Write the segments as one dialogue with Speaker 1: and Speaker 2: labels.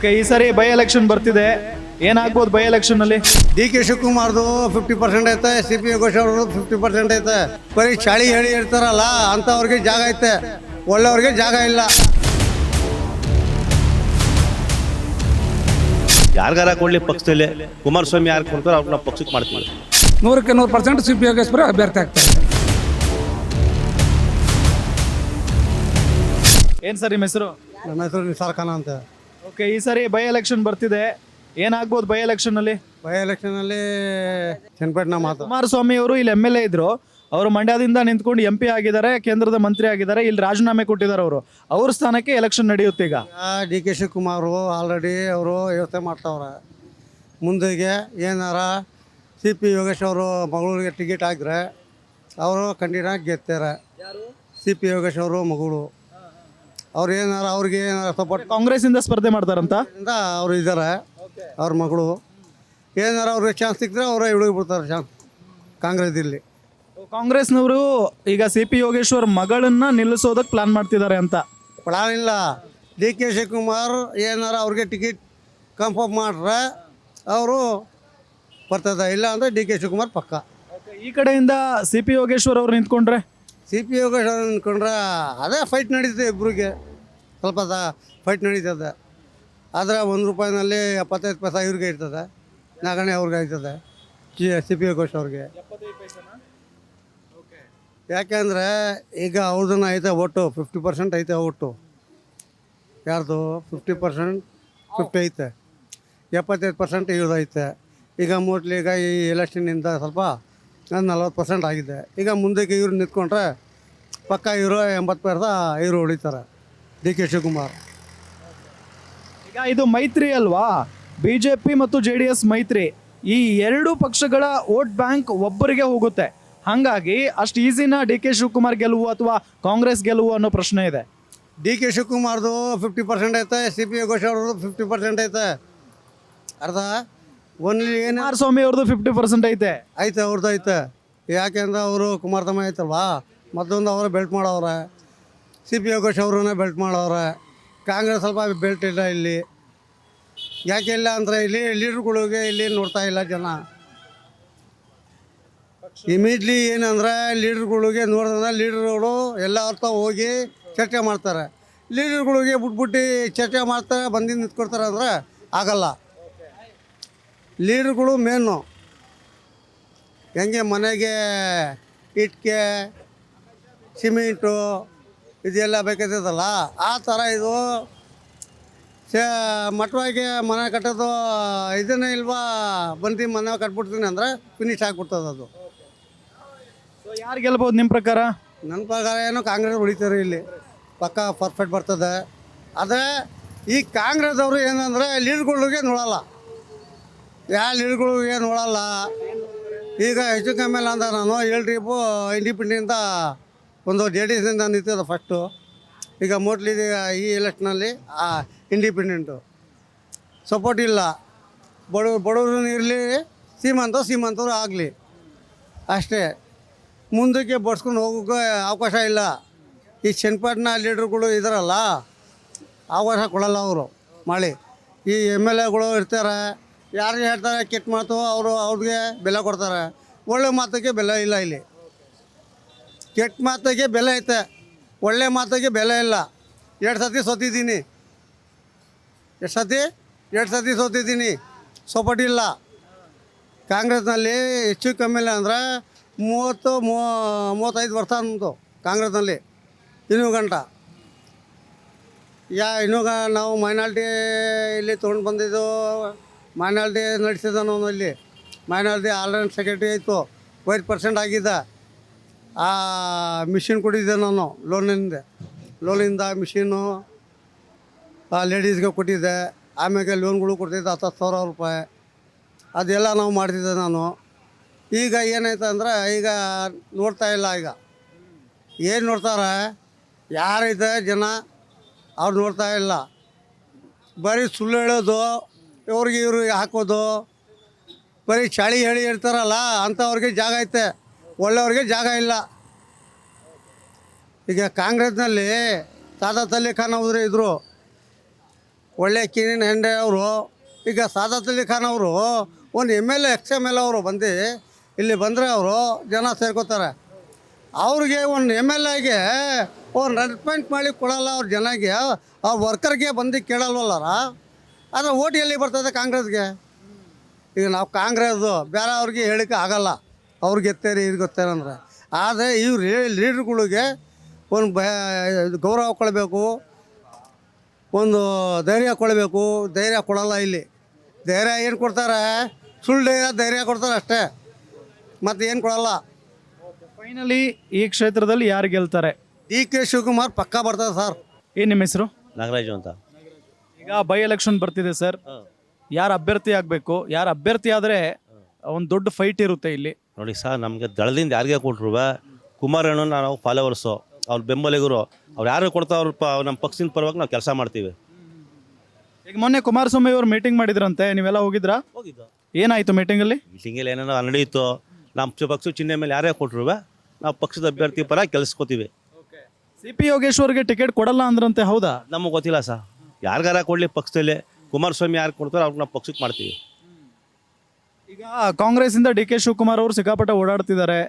Speaker 1: Okay, ಈ ಸರಿ by election ಬರ್ತಿದೆ, ಏನಾಗ್ಬೋದು ಬೈ ಎಲೆಕ್ಷನ್ ಅಲ್ಲಿ?
Speaker 2: ಡಿ ಕೆ ಶಿವಕುಮಾರ್ದು 50% ಐತೆ, ಸಿ ಪಿ ಯೋಗೇಶ್ ಅವ್ರದ್ದು 50% ಐತೆ. ಬರೀ ಚಾಳಿ ಹೇಳಿ ಹೇಳ್ತಾರಲ್ಲ ಅಂಥವ್ರಿಗೆ ಜಾಗ ಐತೆ, ಒಳ್ಳೆಯವ್ರಿಗೆ ಜಾಗ ಇಲ್ಲ.
Speaker 3: ಯಾರಿಗಾರ ಕೊಡ್ಲಿ ಪಕ್ಷದಲ್ಲಿ, ಕುಮಾರಸ್ವಾಮಿ ಯಾರು ಕೊಡ್ತಾರೋ ಅವ್ರನ್ನ ಪಕ್ಷಕ್ಕೆ ಮಾಡ್ತೀವಿ.
Speaker 4: 100% ಸಿ ಪಿ ಯೋಗೇಶ್ವರ ಅಭ್ಯರ್ಥಿ ಆಗ್ತಾರೆ.
Speaker 1: ಏನ್ ಸರ್ ನಿಮ್ಮ ಹೆಸರು?
Speaker 2: ನಮ್ಮ ಹೆಸರು ನಿಸಾರ್ ಖಾನ್ ಅಂತ.
Speaker 1: ಓಕೆ, ಈ ಸರಿ ಬೈ ಎಲೆಕ್ಷನ್ ಬರ್ತಿದೆ, ಏನಾಗ್ಬೋದು ಬೈ ಎಲೆಕ್ಷನ್ ಅಲ್ಲಿ?
Speaker 2: ಬೈ ಎಲೆಕ್ಷನಲ್ಲಿ ಚನ್ನಪಟ್ಟಣ ಮಾತು.
Speaker 1: ಕುಮಾರಸ್ವಾಮಿ ಅವರು ಇಲ್ಲಿ ಎಮ್ ಎಲ್ ಎ ಇದ್ರು, ಅವರು ಮಂಡ್ಯದಿಂದ ನಿಂತ್ಕೊಂಡು MP ಆಗಿದ್ದಾರೆ, ಕೇಂದ್ರದ ಮಂತ್ರಿ ಆಗಿದ್ದಾರೆ, ಇಲ್ಲಿ ರಾಜೀನಾಮೆ ಕೊಟ್ಟಿದ್ದಾರೆ. ಅವ್ರ ಸ್ಥಾನಕ್ಕೆ ಎಲೆಕ್ಷನ್ ನಡೆಯುತ್ತೆ ಈಗ.
Speaker 2: ಡಿ ಕೆ ಶಿವಕುಮಾರು ಆಲ್ರೆಡಿ ಅವರು ಯೋಚನೆ ಮಾಡ್ತಾವ್ರೆ, ಮುಂದೆಗೆ ಏನಾರ ಸಿ ಪಿ ಯೋಗೇಶ್ ಅವರು ಮಗಳಿಗೆ ಟಿಕೆಟ್ ಹಾಕಿದ್ರೆ ಅವರು ಖಂಡಿತ ಗೆಲ್ತಾರೆ. ಸಿ ಪಿ ಯೋಗೇಶ್ ಅವರು ಮಗಳು ಅವ್ರು ಏನಾರ ಅವ್ರಿಗೆ ಏನಾರ ಸಪೋರ್ಟ್
Speaker 1: ಕಾಂಗ್ರೆಸ್ ಇಂದ ಸ್ಪರ್ಧೆ ಮಾಡ್ತಾರಂತ
Speaker 2: ಅವರು ಇದ್ದಾರೆ. ಅವ್ರ ಮಗಳು ಏನಾರ ಅವ್ರಿಗೆ ಚಾನ್ಸ್ ಸಿಕ್ಕಿದ್ರೆ ಅವರೇ ಹಿಡಿದು ಬಿಡ್ತಾರೆ ಚಾನ್ಸ್ ಕಾಂಗ್ರೆಸ್ ಇಲ್ಲಿ.
Speaker 1: ಕಾಂಗ್ರೆಸ್ನವರು ಈಗ CP ಯೋಗೇಶ್ವರ್ ಮಗಳನ್ನ ನಿಲ್ಲಿಸೋದಕ್ಕೆ ಪ್ಲಾನ್ ಮಾಡ್ತಿದ್ದಾರೆ ಅಂತ.
Speaker 2: ಪ್ಲಾನ್ ಇಲ್ಲ. ಡಿ ಕೆ ಶಿವಕುಮಾರ್ ಏನಾರ ಅವ್ರಿಗೆ ಟಿಕೆಟ್ ಕನ್ಫರ್ಮ್ ಮಾಡ್ರೆ ಅವರು ಬರ್ತದೆ, ಇಲ್ಲ ಅಂದರೆ ಡಿ ಕೆ ಶಿವಕುಮಾರ್ ಪಕ್ಕ.
Speaker 1: ಈ ಕಡೆಯಿಂದ CP ಯೋಗೇಶ್ವರ್ ಅವ್ರು ನಿಂತ್ಕೊಂಡ್ರೆ,
Speaker 2: ಸಿ ಪಿ ಯೋಗೇಶ್ ಅವ್ರು ಅಂದ್ಕೊಂಡ್ರೆ ಅದೇ ಫೈಟ್ ನಡೀತದೆ, ಇಬ್ಬರಿಗೆ ಸ್ವಲ್ಪ ಫೈಟ್ ನಡೀತದೆ. ಆದರೆ ₹1 75 ಪೈಸೆ ಇವ್ರಿಗೆ ಇರ್ತದೆ, ನಾಗಣೆ ಅವ್ರಿಗೆ ಆಯ್ತದೆ ಸಿ ಪಿ ಯೋಗೇಶ್ ಅವ್ರಿಗೆ. ಯಾಕೆಂದರೆ ಈಗ ಅವ್ರದನ್ನ ಐತೆ ಒಟ್ಟು 50% ಐತೆ ಒಟ್ಟು. ಯಾರ್ದು 50% 50 ಐತೆ, 75% ಇವ್ರದ್ದು ಐತೆ. ಈಗ ಮೋಸ್ಟ್ಲಿ ಈಗ ಈ ಎಲೆಕ್ಷನ್ನಿಂದ ಸ್ವಲ್ಪ 40% ಆಗಿದೆ. ಈಗ ಮುಂದಕ್ಕೆ ಇವ್ರು ನಿಂತ್ಕೊಂಡ್ರೆ ಪಕ್ಕ ಇವರು 80% ಇವರು ಹೊಡಿತಾರೆ, ಡಿ ಕೆ ಶಿವಕುಮಾರ್.
Speaker 1: ಈಗ ಇದು ಮೈತ್ರಿ ಅಲ್ವಾ, BJP ಮತ್ತು JDS ಮೈತ್ರಿ, ಈ ಎರಡೂ ಪಕ್ಷಗಳ ವೋಟ್ ಬ್ಯಾಂಕ್ ಒಬ್ಬರಿಗೆ ಹೋಗುತ್ತೆ. ಹಾಗಾಗಿ ಅಷ್ಟು ಈಸಿನ ಡಿ ಕೆ ಶಿವಕುಮಾರ್ ಗೆಲುವು ಅಥವಾ ಕಾಂಗ್ರೆಸ್ ಗೆಲುವು ಅನ್ನೋ ಪ್ರಶ್ನೆ ಇದೆ.
Speaker 2: ಡಿ ಕೆ ಶಿವಕುಮಾರ್ದು 50% ಐತೆ, ಸಿ ಪಿ ಯೋಗೇಶ್ ಅವ್ರದ್ದು 50% ಐತೆ. ಅರ್ಧ ಓನ್ಲಿ ಏನು
Speaker 1: ಕುಮಾರಸ್ವಾಮಿ ಅವ್ರದ್ದು 50% ಐತೆ.
Speaker 2: ಅವ್ರದ್ದು ಐತೆ. ಯಾಕೆಂದ್ರೆ ಅವರು ಕುಮಾರತಮ್ಮ ಐತಲ್ವಾ, ಮತ್ತೊಂದು ಅವರು ಬೆಲ್ಟ್ ಮಾಡವ್ರೆ. ಸಿ ಪಿ ಯೋಗೇಶ್ ಅವ್ರನ್ನ ಬೆಲ್ಟ್ ಮಾಡವ್ರೆ. ಕಾಂಗ್ರೆಸ್ ಸ್ವಲ್ಪ ಬೆಲ್ಟ್ ಇಲ್ಲ ಇಲ್ಲಿ. ಯಾಕೆ ಇಲ್ಲ ಅಂದರೆ ಇಲ್ಲಿ ಲೀಡ್ರುಗಳಿಗೆ ಇಲ್ಲಿ ನೋಡ್ತಾ ಇಲ್ಲ ಜನ. ಇಮಿಡಿಯೇಟ್ಲಿ ಏನಂದರೆ ಲೀಡ್ರುಗಳಿಗೆ ನೋಡಿದ್ರೆ ಲೀಡ್ರುಗಳು ಎಲ್ಲ ಅರ್ಥ ಹೋಗಿ ಚರ್ಚೆ ಮಾಡ್ತಾರೆ. ಲೀಡರ್ಗಳಿಗೆ ಬಿಟ್ಬಿಟ್ಟು ಚರ್ಚೆ ಮಾಡ್ತಾರೆ, ಬಂದು ನಿಂತ್ಕೊಡ್ತಾರೆ ಅಂದರೆ ಆಗಲ್ಲ. ಲೀಡರ್ಗಳು ಮೇನು. ಹೆಂಗೆ ಮನೆಗೆ ಇಟ್ಟಿಗೆ ಸಿಮೆಂಟು ಇದೆಲ್ಲ ಬೇಕಾಗ್ತದಲ್ಲ, ಆ ಥರ ಇದು ಮಟ್ಟವಾಗಿ ಮನೆ ಕಟ್ಟೋದು ಇದನ್ನೇ ಇಲ್ವಾ, ಬಂದು ಮನೆ ಕಟ್ಬಿಡ್ತೀನಿ ಅಂದರೆ ಫಿನಿಶ್ ಆಗಿಬಿಡ್ತದೆ ಅದು.
Speaker 1: ಯಾರು ಗೆಲ್ಬೋದು ನಿಮ್ಮ ಪ್ರಕಾರ?
Speaker 2: ನನ್ನ ಪ್ರಕಾರ ಏನು ಕಾಂಗ್ರೆಸ್ ಉಳಿತಾರೆ ಇಲ್ಲಿ, ಪಕ್ಕ ಪರ್ಫೆಕ್ಟ್ ಬರ್ತದೆ. ಆದರೆ ಈ ಕಾಂಗ್ರೆಸ್ ಅವರು ಏನಂದರೆ ಲೀಡ್ಗಳಿಗೆ ನೋಡಲ್ಲ, ಯಾವ ಲೀಡ್ಗಳಿಗೆ ನೋಡಲ್ಲ. ಈಗ ಹೆಚ್ಚು ಕಮ್ಮಿ ಅಂದ್ರೆ ನಾನು 7 ಟ್ರಿಪ್ಪು ಇಂಡಿಪೆಂಡೆಂಟಿಂದ ಒಂದು JDS ಇಂದ ನಿಂತಿದ್ದೆ ಫಸ್ಟು. ಈಗ ಮೋಸ್ಟ್ಲಿ ಈ ಎಲೆಕ್ಷನಲ್ಲಿ ಇಂಡಿಪೆಂಡೆಂಟು ಸಪೋರ್ಟ್ ಇಲ್ಲ. ಬಡವರು ಇರಲಿ, ಶ್ರೀಮಂತರು ಆಗಲಿ, ಅಷ್ಟೇ. ಮುಂದಕ್ಕೆ ಬಡ್ಸ್ಕೊಂಡು ಹೋಗೋಕ್ಕೆ ಅವಕಾಶ ಇಲ್ಲ. ಈ ಚನ್ನಪಟ್ಟಣ ಲೀಡ್ರುಗಳು ಇದ್ದಾರಲ್ಲ, ಅವಕಾಶ ಕೊಡಲ್ಲ ಅವರು ಮಾಡಿ. ಈ MLAಗಳು ಇರ್ತಾರೆ, ಯಾರು ಹೇಳ್ತಾರೆ ಕೆಟ್ಟ ಮಾತು ಅವ್ರಿಗೆ ಬೆಲೆ ಕೊಡ್ತಾರೆ. ಒಳ್ಳೆ ಮಾತಿಗೆ ಬೆಲೆ ಇಲ್ಲ ಇಲ್ಲಿ. ಕೆಟ್ಟ ಮಾತಿಗೆ ಬೆಲೆ ಐತೆ, ಒಳ್ಳೆ ಮಾತಿಗೆ ಬೆಲೆ ಇಲ್ಲ. 2 ಸತಿ ಸೋತಿದ್ದೀನಿ, ಎರಡು ಸತಿ ಸೋತಿದ್ದೀನಿ, ಸಪೋರ್ಟ್ ಇಲ್ಲ. ಕಾಂಗ್ರೆಸ್ನಲ್ಲಿ ಹೆಚ್ಚು ಕಮ್ಮಿ ಇಲ್ಲ ಅಂದರೆ 30-35 ವರ್ಷ ಅಂತು ಕಾಂಗ್ರೆಸ್ನಲ್ಲಿ ಇನ್ನೂ ಗಂಟ. ನಾವು ಮೈನಾರಿಟಿ ಇಲ್ಲಿ ತೊಗೊಂಡು ಬಂದಿದ್ದು, ಮೈನಾರಿಟಿ ನಡೆಸಿದ ನಾವು ಇಲ್ಲಿ. ಮೈನಾರಿಟಿ ಆಲ್ರೆಡಿ ಸೆಕ್ರೆಟ್ರಿ ಆಯಿತು, 5% ಆಗಿದ್ದ. ಆ ಮಿಷಿನ್ ಕೊಟ್ಟಿದ್ದೆ ನಾನು ಲೋನಿಂದ ಮಿಷಿನ್ನು ಲೇಡೀಸ್ಗೆ ಕೊಟ್ಟಿದ್ದೆ. ಆಮೇಲೆ ಲೋನ್ಗಳು ಕೊಡ್ತಿದ್ದೆ 10,000 ರೂಪಾಯಿ, ಅದೆಲ್ಲ ನಾವು ಮಾಡ್ತಿದ್ದೆ ನಾನು. ಈಗ ಏನಾಯ್ತು ಅಂದರೆ ಈಗ ನೋಡ್ತಾ ಇಲ್ಲ. ಈಗ ಏನು ನೋಡ್ತಾರೆ, ಯಾರೈತೆ ಜನ ಅವ್ರು ನೋಡ್ತಾ ಇಲ್ಲ. ಬರೀ ಸುಳ್ಳು ಹೇಳೋದು, ಇವ್ರಿಗೆ ಹಾಕೋದು, ಬರೀ ಚಾಳಿ ಹೇಳಿ ಹೇಳ್ತಾರಲ್ಲ ಅಂಥವ್ರಿಗೆ ಜಾಗ ಐತೆ, ಒಳ್ಳೆಯವ್ರಿಗೆ ಜಾಗ ಇಲ್ಲ. ಈಗ ಕಾಂಗ್ರೆಸ್ನಲ್ಲಿ ತಾತ ತಲ್ಲಿ ಖಾನ್ ಹೋದ್ರೆ ಇದ್ದರು, ಒಳ್ಳೆ ಕಿರಿನ್ ಹೆಂಡೆ ಅವರು, ಈಗ ಸಾದಾತ್ ಅಲಿ ಖಾನ್ ಅವರು ಒಂದು MLA XMLA ಅವರು ಬಂದು ಇಲ್ಲಿ ಬಂದರೆ ಅವರು ಜನ ಸೇರ್ಕೋತಾರೆ. ಅವ್ರಿಗೆ ಒಂದು MLAಗೆ ಒಂದು ರೆಸ್ಪೆಕ್ಟ್ ಮಾಡಿ ಕೊಡಲ್ಲ ಅವ್ರ ಜನಗೆ, ಅವ್ರ ವರ್ಕರ್ಗೆ ಬಂದು ಕೇಳಲ್ವಲ್ಲಾರ. ಆದರೆ ಓಟ್ ಎಲ್ಲಿ ಬರ್ತದೆ ಕಾಂಗ್ರೆಸ್ಗೆ? ಈಗ ನಾವು ಕಾಂಗ್ರೆಸ್ಸು ಬೇರೆ ಅವ್ರಿಗೆ ಹೇಳಿಕೆ ಆಗಲ್ಲ, ಅವ್ರಿಗೆ ಗೆತ್ತೇರಿ ಇದು ಗೊತ್ತೇರಿ ಅಂದರೆ. ಆದರೆ ಇವ್ರು ಲೀಡ್ರುಗಳಿಗೆ ಒಂದು ಗೌರವ ಕೊಡಬೇಕು, ಒಂದು ಧೈರ್ಯ ಕೊಡಬೇಕು. ಧೈರ್ಯ ಕೊಡಲ್ಲ ಇಲ್ಲಿ. ಧೈರ್ಯ ಏನು ಕೊಡ್ತಾರೆ? ಸುಳ್ಳು ಧೈರ್ಯ ಕೊಡ್ತಾರೆ ಅಷ್ಟೇ, ಮತ್ತು ಏನು ಕೊಡಲ್ಲ.
Speaker 1: ಫೈನಲಿ ಈ ಕ್ಷೇತ್ರದಲ್ಲಿ ಯಾರು ಗೆಲ್ತಾರೆ?
Speaker 2: DK ಶಿವಕುಮಾರ್ ಪಕ್ಕ ಬರ್ತದೆ ಸರ್.
Speaker 1: ಏನು ನಿಮ್ಮ ಹೆಸರು?
Speaker 3: ನಾಗರಾಜು ಅಂತ.
Speaker 1: ಈಗ ಬೈ ಎಲೆಕ್ಷನ್ ಬರ್ತಿದೆ ಸರ್, ಯಾರು ಅಭ್ಯರ್ಥಿ ಆಗಬೇಕು? ಯಾರು ಅಭ್ಯರ್ಥಿ ಆದರೆ ಒಂದು ದೊಡ್ಡ ಫೈಟ್ ಇರುತ್ತೆ ಇಲ್ಲಿ.
Speaker 3: ನೋಡಿ ಸರ್, ನಮಗೆ ದಳದಿಂದ ಯಾರಿಗೆ ಕೊಟ್ಟರು ಕುಮಾರಣ್ಣ ನಾವು ಫಾಲೋವರ್ಸು, ಅವ್ರ ಬೆಂಬಲಿಗರು, ಅವ್ರು ಯಾರು ಕೊಡ್ತಾವ್ರ ನಮ್ಮ ಪಕ್ಷದ ಪರವಾಗಿ ನಾವು ಕೆಲಸ ಮಾಡ್ತೀವಿ.
Speaker 1: ಈಗ ಮೊನ್ನೆ ಕುಮಾರಸ್ವಾಮಿ ಅವರು ಮೀಟಿಂಗ್ ಮಾಡಿದ್ರಂತೆ, ನೀವೆಲ್ಲ ಹೋಗಿದ್ರಾ?
Speaker 3: ಹೋಗಿದ್ದು
Speaker 1: ಏನಾಯಿತು ಮೀಟಿಂಗಲ್ಲಿ?
Speaker 3: ಮೀಟಿಂಗಲ್ಲಿ ಏನೇನೋ ನಡೆಯಿತು. ನಮ್ಮ ಪಕ್ಷ ಚಿಹ್ನೆ ಮೇಲೆ ಯಾರೇ ಕೊಟ್ಟರು ನಾವು ಪಕ್ಷದ ಅಭ್ಯರ್ಥಿ ಪರ ಕೆಲಸ್ಕೋತೀವಿ.
Speaker 1: CP ಯೋಗೇಶ್ವರ್ಗೆ ಟಿಕೆಟ್ ಕೊಡಲ್ಲ ಅಂದ್ರಂತೆ, ಹೌದಾ?
Speaker 3: ನಮಗೆ ಗೊತ್ತಿಲ್ಲ ಸರ್, ಯಾರಿಗಾರ ಕೊಡಲಿ ಪಕ್ಷದಲ್ಲಿ. ಕುಮಾರಸ್ವಾಮಿ ಯಾರು ಕೊಡ್ತಾರೋ ಅವ್ರಿಗೆ ನಾವು ಪಕ್ಷಕ್ಕೆ ಮಾಡ್ತೀವಿ.
Speaker 1: ಈಗ ಕಾಂಗ್ರೆಸ್ಸಿಂದ DK ಶಿವಕುಮಾರ್ ಅವರು ಸಿಕ್ಕಾಪಟ್ಟೆ ಓಡಾಡ್ತಿದ್ದಾರೆ.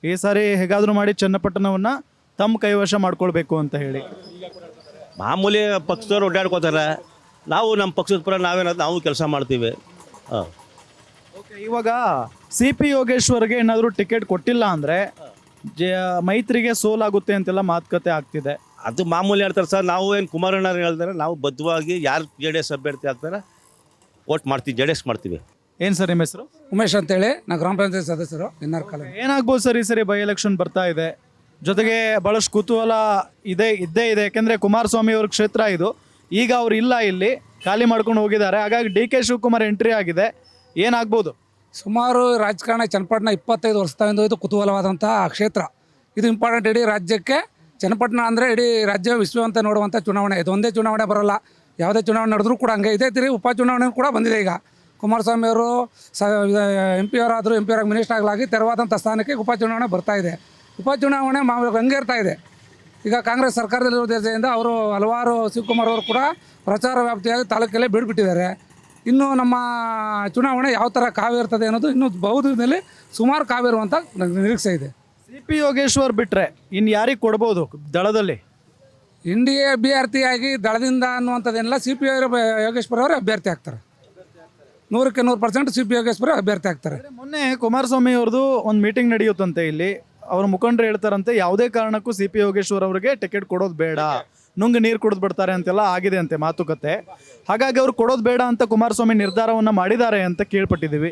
Speaker 1: ಈ ಸಾರಿ ಹೇಗಾದರೂ ಮಾಡಿ ಚನ್ನಪಟ್ಟಣವನ್ನ ತಮ್ಮ ಕೈವಶ ಮಾಡ್ಕೊಳ್ಬೇಕು ಅಂತ ಹೇಳಿ.
Speaker 3: ಮಾಮೂಲಿ ಪಕ್ಷದವ್ರು ಓಡಾಡ್ಕೋತಾರೆ, ನಾವು ನಮ್ಮ ಪಕ್ಷದ ಪರ ನಾವೇನಾದ್ರು ನಾವು ಕೆಲಸ ಮಾಡ್ತೀವಿ. ಹಾಂ,
Speaker 1: ಇವಾಗ CP ಯೋಗೇಶ್ವರ್ಗೆ ಏನಾದರೂ ಟಿಕೆಟ್ ಕೊಟ್ಟಿಲ್ಲ ಅಂದರೆ ಮೈತ್ರಿಗೆ ಸೋಲಾಗುತ್ತೆ ಅಂತೆಲ್ಲ ಮಾತುಕತೆ ಆಗ್ತಿದೆ.
Speaker 3: ಅದು ಮಾಮೂಲಿ ಹೇಳ್ತಾರೆ ಸರ್. ನಾವು ಏನು ಕುಮಾರಣ್ಣ ಹೇಳ್ತಾರೆ, ನಾವು ಬದ್ಧವಾಗಿ ಯಾರು JDS ಅಭ್ಯರ್ಥಿ ಆಗ್ತಾರೆ ವೋಟ್ ಮಾಡ್ತೀವಿ, JDS ಮಾಡ್ತೀವಿ.
Speaker 1: ಏನು ಸರ್ ನಿಮ್ಮ ಹೆಸರು?
Speaker 4: ಉಮೇಶ್ ಅಂತೇಳಿ, ನಾ ಗ್ರಾಮ ಪಂಚಾಯತ್ ಸದಸ್ಯರು, ಎನ್ಆರ್ ಕಾಲೇಜ್.
Speaker 1: ಏನಾಗ್ಬೋದು ಸರ್ ಈ ಸರಿ ಬೈ ಎಲೆಕ್ಷನ್ ಬರ್ತಾ ಇದೆ, ಜೊತೆಗೆ ಭಾಳಷ್ಟು ಕುತೂಹಲ ಇದ್ದೇ ಇದೆ. ಯಾಕೆಂದರೆ ಕುಮಾರಸ್ವಾಮಿ ಅವ್ರ ಕ್ಷೇತ್ರ ಇದು. ಈಗ ಅವ್ರು ಇಲ್ಲ, ಇಲ್ಲಿ ಖಾಲಿ ಮಾಡ್ಕೊಂಡು ಹೋಗಿದ್ದಾರೆ. ಹಾಗಾಗಿ DK ಶಿವಕುಮಾರ್ ಎಂಟ್ರಿ ಆಗಿದೆ. ಏನಾಗ್ಬೋದು?
Speaker 4: ಸುಮಾರು ರಾಜಕಾರಣ ಚನ್ನಪಟ್ಟಣ 25 ವರ್ಷದಿಂದ ಇದು ಕುತೂಹಲವಾದಂಥ ಕ್ಷೇತ್ರ. ಇದು ಇಂಪಾರ್ಟೆಂಟ್ ಇಡೀ ರಾಜ್ಯಕ್ಕೆ. ಚನ್ನಪಟ್ಟಣ ಅಂದರೆ ಇಡೀ ರಾಜ್ಯ ವಿಶ್ವವಂತ ನೋಡುವಂಥ ಚುನಾವಣೆ. ಇದು ಒಂದೇ ಚುನಾವಣೆ ಬರೋಲ್ಲ, ಯಾವುದೇ ಚುನಾವಣೆ ನಡೆದ್ರೂ ಕೂಡ ಹಂಗೆ. ಇದೇ ತಿರುಗಿ ಉಪಚುನಾವಣೆ ಕೂಡ ಬಂದಿದೆ. ಈಗ ಕುಮಾರಸ್ವಾಮಿ ಅವರು MP ಅವರಾದರು, MP ಅವರಾಗಿ ಮಿನಿಸ್ಟರ್ ಆಗಲಾಗಿ ತೆರವಾದಂಥ ಸ್ಥಾನಕ್ಕೆ ಉಪಚುನಾವಣೆ ಬರ್ತಾ ಇದೆ. ಉಪಚುನಾವಣೆ ಹಂಗೆ ಇರ್ತಾ ಇದೆ. ಈಗ ಕಾಂಗ್ರೆಸ್ ಸರ್ಕಾರದಲ್ಲಿರೋದ್ರಿಂದ ಅವರು ಹಲವಾರು ಶಿವಕುಮಾರ್ ಅವರು ಕೂಡ ಪ್ರಚಾರ ವ್ಯಾಪ್ತಿಯಾಗಿ ತಾಲೂಕಲ್ಲೇ ಬಿಡ್ಬಿಟ್ಟಿದ್ದಾರೆ. ಇನ್ನು ನಮ್ಮ ಚುನಾವಣೆ ಯಾವ ಥರ ಕಾವು ಇರ್ತದೆ ಅನ್ನೋದು ಇನ್ನೂ ಬಹುದಿನದಲ್ಲಿ ಸುಮಾರು ಕಾವಿರುವಂಥ ನಿರೀಕ್ಷೆ ಇದೆ.
Speaker 1: CP ಯೋಗೇಶ್ವರ್ ಬಿಟ್ಟರೆ ಇನ್ನು ಯಾರಿಗೆ ಕೊಡ್ಬೋದು ದಳದಲ್ಲಿ?
Speaker 4: NDA ಅಭ್ಯರ್ಥಿಯಾಗಿ ದಳದಿಂದ ಅನ್ನುವಂಥದ್ದೇನಿಲ್ಲ. CP ಯೋಗೇಶ್ವರ ಅವರೇ ಅಭ್ಯರ್ಥಿ ಆಗ್ತಾರೆ. 100% 100% CP ಯೋಗೇಶ್ವರ ಅಭ್ಯರ್ಥಿ ಆಗ್ತಾರೆ.
Speaker 1: ಮೊನ್ನೆ ಕುಮಾರಸ್ವಾಮಿ ಅವ್ರದ್ದು ಒಂದು ಮೀಟಿಂಗ್ ನಡೆಯುತ್ತಂತೆ ಇಲ್ಲಿ. ಅವ್ರ ಮುಖಂಡರು ಹೇಳ್ತಾರಂತೆ, ಯಾವುದೇ ಕಾರಣಕ್ಕೂ CP ಯೋಗೇಶ್ವರ್ ಅವರಿಗೆ ಟಿಕೆಟ್ ಕೊಡೋದು ಬೇಡ, ನುಂಗ್ ನೀರು ಕುಡಿದು ಬಿಡ್ತಾರೆ ಅಂತೆಲ್ಲ ಆಗಿದೆ ಅಂತೆ ಮಾತುಕತೆ. ಹಾಗಾಗಿ ಅವ್ರು ಕೊಡೋದು ಬೇಡ ಅಂತ ಕುಮಾರಸ್ವಾಮಿ ನಿರ್ಧಾರವನ್ನು ಮಾಡಿದ್ದಾರೆ ಅಂತ ಕೇಳ್ಪಟ್ಟಿದ್ದೀವಿ.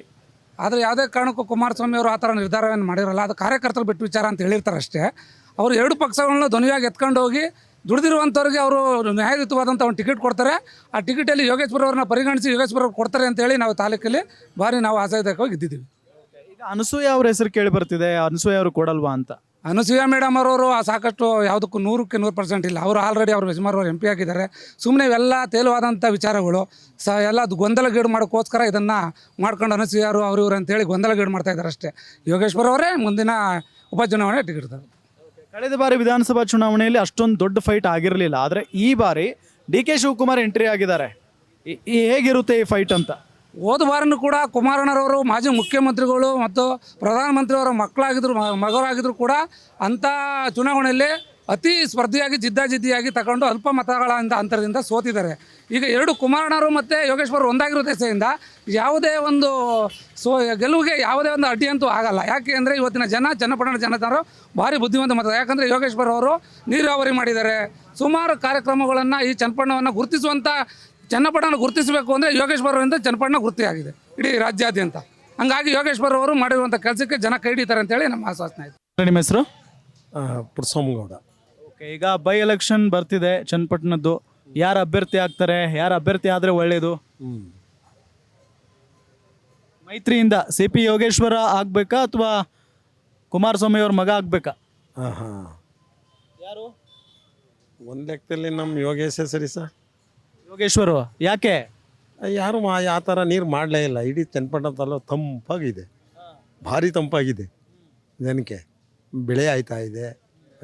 Speaker 4: ಆದರೆ ಯಾವುದೇ ಕಾರಣಕ್ಕೂ ಕುಮಾರಸ್ವಾಮಿ ಅವರು ಆ ಥರ ನಿರ್ಧಾರವನ್ನು ಮಾಡಿರಲ್ಲ. ಅದು ಕಾರ್ಯಕರ್ತರು ಬಿಟ್ಟು ವಿಚಾರ ಅಂತ ಹೇಳಿರ್ತಾರೆ ಅಷ್ಟೇ. ಅವರು ಎರಡು ಪಕ್ಷಗಳನ್ನ ಧ್ವನಿಯಾಗಿ ಎತ್ಕೊಂಡು ಹೋಗಿ ದುಡಿದಿರುವಂಥವ್ರಿಗೆ ಅವರು ನ್ಯಾಯಯುತವಾದಂಥ ಒಂದು ಟಿಕೆಟ್ ಕೊಡ್ತಾರೆ. ಆ ಟಿಕೆಟಲ್ಲಿ ಯೋಗೇಶ್ವರ ಅವ್ರನ್ನ ಪರಿಗಣಿಸಿ ಯೋಗೇಶ್ವರ ಅವ್ರು ಕೊಡ್ತಾರೆ ಅಂತೇಳಿ ನಾವು ತಾಲೂಕಲ್ಲಿ ಭಾರಿ ನಾವು ಆಶಾದಾಯಕವಾಗಿ ಇದ್ದಿದ್ದೀವಿ.
Speaker 1: ಈಗ ಅನಸೂಯ ಅವ್ರ ಹೆಸರು ಕೇಳಿ ಬರ್ತಿದೆ, ಅನಸೂಯ ಅವರು ಕೊಡಲ್ವಾ ಅಂತ.
Speaker 4: ಅನಸೂಯ ಮೇಡಮ್ ಅವರು ಸಾಕಷ್ಟು ಯಾವುದಕ್ಕೂ 100% ಇಲ್ಲ. ಅವರು ಆಲ್ರೆಡಿ ಅವರು ಯಜಮಾನ್ ಅವರು MP ಆಗಿದ್ದಾರೆ. ಸುಮ್ಮನೆ ಇವೆಲ್ಲ ತೇಲುವಾದಂಥ ವಿಚಾರಗಳು ಎಲ್ಲ ಗೊಂದಲಗೀಡು ಮಾಡೋಕ್ಕೋಸ್ಕರ ಇದನ್ನು ಮಾಡ್ಕೊಂಡು ಅನಸೂಯರು ಅವರು ಇವರು ಅಂತೇಳಿ ಗೊಂದಲಗೀಡು ಮಾಡ್ತಾ ಇದ್ದಾರೆ ಅಷ್ಟೇ. ಯೋಗೇಶ್ವರ ಅವರೇ ಮುಂದಿನ ಉಪಚುನಾವಣೆ ಟಿಕೆಟ್ ಇದ್ದಾರೆ.
Speaker 1: ಕಳೆದ ಬಾರಿ ವಿಧಾನಸಭಾ ಚುನಾವಣೆಯಲ್ಲಿ ಅಷ್ಟೊಂದು ದೊಡ್ಡ ಫೈಟ್ ಆಗಿರಲಿಲ್ಲ. ಆದರೆ ಈ ಬಾರಿ DK ಶಿವಕುಮಾರ್ ಎಂಟ್ರಿ ಆಗಿದ್ದಾರೆ. ಹೇಗಿರುತ್ತೆ ಈ ಫೈಟ್ ಅಂತ?
Speaker 4: ಹೋದ ವಾರನೂ ಕೂಡ ಕುಮಾರಣ್ಣರವರು ಮಾಜಿ ಮುಖ್ಯಮಂತ್ರಿಗಳು ಮತ್ತು ಪ್ರಧಾನಮಂತ್ರಿಯವರ ಮಗರಾಗಿದ್ರು ಕೂಡ ಅಂಥ ಚುನಾವಣೆಯಲ್ಲಿ ಅತಿ ಸ್ಪರ್ಧೆಯಾಗಿ ಜಿದ್ದಾಜಿದ್ದಿಯಾಗಿ ತಗೊಂಡು ಅಲ್ಪ ಮತಗಳ ಅಂತರದಿಂದ ಸೋತಿದ್ದಾರೆ. ಈಗ ಎರಡು ಕುಮಾರಣ್ಣರು ಮತ್ತು ಯೋಗೇಶ್ವರ್ ಒಂದಾಗಿರೋ ದೆಸೆಯಿಂದ ಯಾವುದೇ ಒಂದು ಗೆಲುವಿಗೆ ಯಾವುದೇ ಒಂದು ಅಡ್ಡಿಯಂತೂ ಆಗಲ್ಲ. ಯಾಕೆ ಅಂದರೆ ಇವತ್ತಿನ ಚನ್ನಪಟ್ಟಣ ಜನರು ಭಾರಿ ಬುದ್ಧಿವಂತ ಮತ. ಯಾಕಂದರೆ ಯೋಗೇಶ್ವರ್ ಅವರು ನೀರಾವರಿ ಮಾಡಿದ್ದಾರೆ. ಸುಮಾರು ಕಾರ್ಯಕ್ರಮಗಳನ್ನು ಈ ಚನ್ನಪಟ್ಟಣವನ್ನು ಗುರುತಿಸುವಂಥ ಚನ್ನಪಟ್ಟಣ ಗುರುತಿಸಬೇಕು ಅಂದರೆ ಯೋಗೇಶ್ವರ ಅವರಿಂದ ಚನ್ನಪಟ್ಟಣ ಗುರುತಿಯಾಗಿದೆ ಇಡೀ ರಾಜ್ಯಾದ್ಯಂತ. ಹಂಗಾಗಿ ಯೋಗೇಶ್ವರ ಅವರು ಮಾಡಿರುವಂಥ ಕೆಲಸಕ್ಕೆ ಜನ ಕೈ ಹಿಡಿತಾರೆ ಅಂತೇಳಿ ನಮ್ಮ ಆಶ್ವಾಸನೆ ಇದೆ.
Speaker 1: ನಿಮ್ಮ ಹೆಸರು?
Speaker 5: ಪುರಸೋಮಗೌಡ.
Speaker 1: ಓಕೆ, ಈಗ ಬೈ ಎಲೆಕ್ಷನ್ ಬರ್ತಿದೆ ಚನ್ನಪಟ್ಟಣದ್ದು. ಯಾರು ಅಭ್ಯರ್ಥಿ ಆಗ್ತಾರೆ? ಯಾರು ಅಭ್ಯರ್ಥಿ ಆದರೆ ಒಳ್ಳೆಯದು? ಮೈತ್ರಿಯಿಂದ CP ಯೋಗೇಶ್ವರ ಆಗಬೇಕಾ ಅಥವಾ ಕುಮಾರಸ್ವಾಮಿ ಅವ್ರ ಮಗ ಆಗಬೇಕಾ? ಯಾರು?
Speaker 5: ಒಂದು ಲೆಕ್ಕದಲ್ಲಿ ನಮ್ಮ ಯೋಗೇಶ ಸರಿ ಸರ್.
Speaker 1: ಯೋಗೇಶ್ವರು ಯಾಕೆ?
Speaker 5: ಯಾರು ಆ ಥರ ನೀರು ಮಾಡಲೇ ಇಲ್ಲ. ಇಡೀ ಚನ್ನಪಟ್ಟಣ ತಾಲೂಕು ತಂಪಾಗಿದೆ, ಭಾರಿ ತಂಪಾಗಿದೆ. ಜನಕ್ಕೆ ಬೆಳೆ ಆಯ್ತಾ ಇದೆ,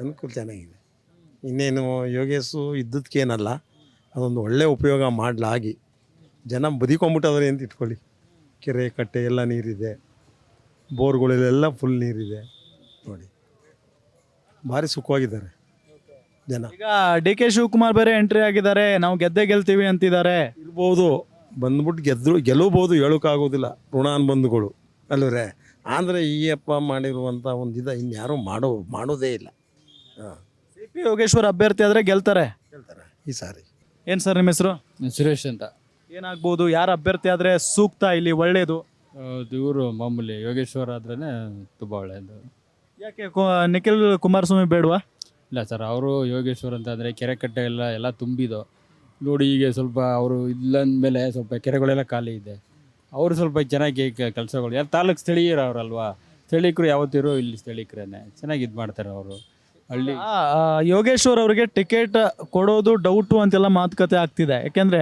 Speaker 5: ಅನುಕೂಲ ಚೆನ್ನಾಗಿದೆ. ಇನ್ನೇನು ಯೋಗೇಶು ಇದ್ದದಕ್ಕೇನಲ್ಲ, ಅದೊಂದು ಒಳ್ಳೆಯ ಉಪಯೋಗ ಮಾಡಲಾಗಿ ಜನ ಬದಿಕೊಂಬಿಟ್ಟವ್ರೆ ಅಂತ ಇಟ್ಕೊಳ್ಳಿ. ಕೆರೆ ಕಟ್ಟೆ ಎಲ್ಲ ನೀರಿದೆ, ಬೋರ್ಗಳಲ್ಲೆಲ್ಲ ಫುಲ್ ನೀರಿದೆ ನೋಡಿ, ಭಾರಿ ಸುಖವಾಗಿದ್ದಾರೆ ಜನ.
Speaker 1: ಈಗ ಡಿ ಕೆ ಶಿವಕುಮಾರ್ ಬೇರೆ ಎಂಟ್ರಿ ಆಗಿದ್ದಾರೆ, ನಾವು ಗೆಲ್ತೀವಿ ಅಂತಿದ್ದಾರೆ.
Speaker 5: ಇರ್ಬೋದು, ಬಂದ್ಬಿಟ್ಟು ಗೆಲ್ಲಬಹುದು, ಹೇಳೋಕ್ಕಾಗೋದಿಲ್ಲ. ಋಣಾನುಬಂಧಗಳು ಅಲ್ವರೇ. ಆದರೆ ಈ ಅಪ್ಪ ಮಾಡಿರುವಂಥ ಒಂದು ಇನ್ಯಾರೂ ಮಾಡೋದೇ ಇಲ್ಲ. ಹಾಂ,
Speaker 1: ಸಿ ಪಿ ಯೋಗೇಶ್ವರ್ ಅಭ್ಯರ್ಥಿ ಆದರೆ ಗೆಲ್ತಾರೆ
Speaker 5: ಈ ಸಾರಿ.
Speaker 1: ಏನು ಸರ್ ನಿಮ್ಮ ಹೆಸರು?
Speaker 6: ಸುರೇಶ್ ಅಂತ.
Speaker 1: ಏನಾಗ್ಬೋದು, ಯಾರು ಅಭ್ಯರ್ಥಿ ಆದರೆ ಸೂಕ್ತ ಇಲ್ಲಿ ಒಳ್ಳೇದು?
Speaker 6: ಇವರು ಮಾಮೂಲಿ ಯೋಗೇಶ್ವರ್ ಆದ್ರೇ ತುಂಬ ಒಳ್ಳೆಯದು.
Speaker 1: ಯಾಕೆ ನಿಖಿಲ್ ಕುಮಾರಸ್ವಾಮಿ ಬೇಡವಾ?
Speaker 6: ಇಲ್ಲ ಸರ್, ಅವರು ಯೋಗೇಶ್ವರ್ ಅಂತ ಅಂದರೆ ಕೆರೆ ಕಟ್ಟೆ ಎಲ್ಲ ತುಂಬಿದ್ದು ನೋಡಿ. ಈಗ ಸ್ವಲ್ಪ ಅವರು ಇಲ್ಲಂದಮೇಲೆ ಸ್ವಲ್ಪ ಕೆರೆಗಳೆಲ್ಲ ಖಾಲಿ ಇದೆ. ಅವರು ಸ್ವಲ್ಪ ಚೆನ್ನಾಗಿ ಕೆಲಸಗಳು, ಯಾರು ತಾಲೂಕು ಸ್ಥಳೀಯರು ಅವರಲ್ವಾ, ಸ್ಥಳೀಕರು ಯಾವತ್ತಿರೋ ಇಲ್ಲಿ ಸ್ಥಳೀಕರೇ ಚೆನ್ನಾಗಿ ಇದು ಮಾಡ್ತಾರೆ ಅವರು. ಹಳ್ಳಿ
Speaker 1: ಯೋಗೇಶ್ವರ್ ಅವರಿಗೆ ಟಿಕೆಟ್ ಕೊಡೋದು ಡೌಟು ಅಂತೆಲ್ಲ ಮಾತುಕತೆ ಆಗ್ತಿದೆ. ಯಾಕೆಂದರೆ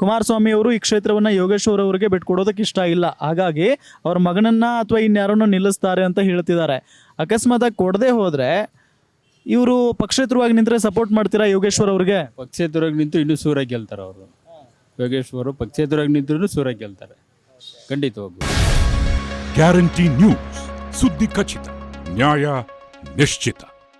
Speaker 1: ಕುಮಾರಸ್ವಾಮಿ ಅವರು ಈ ಕ್ಷೇತ್ರವನ್ನು ಯೋಗೇಶ್ವರ್ ಅವರಿಗೆ ಬಿಟ್ಕೊಡೋದಕ್ಕೆ ಇಷ್ಟ ಇಲ್ಲ. ಹಾಗಾಗಿ ಅವ್ರ ಮಗನನ್ನ ಅಥವಾ ಇನ್ಯಾರನ್ನ ನಿಲ್ಲಿಸ್ತಾರೆ ಅಂತ ಹೇಳ್ತಿದ್ದಾರೆ. ಅಕಸ್ಮಾತಾಗಿ ಕೊಡದೆ ಹೋದರೆ ಇವರು ಪಕ್ಷೇತರವಾಗಿ ನಿಂತರೆ ಸಪೋರ್ಟ್ ಮಾಡ್ತೀರಾ ಯೋಗೇಶ್ವರ್ ಅವ್ರಿಗೆ?
Speaker 6: ಪಕ್ಷೇತರವಾಗಿ ನಿಂತು ಇನ್ನೂ ಸೂರಾಗಿ ಗೆಲ್ತಾರೆ ಅವರು. ಯೋಗೇಶ್ವರು ಪಕ್ಷೇತರವಾಗಿ ನಿಂತರೂ ಸೂರಾಗಿ ಗೆಲ್ತಾರೆ ಖಂಡಿತವಾಗ್ಲೂ.
Speaker 7: ಗ್ಯಾರಂಟಿ ನ್ಯೂಸ್, ಸುದ್ದಿ ಖಚಿತ, ನ್ಯಾಯ ನಿಶ್ಚಿತ.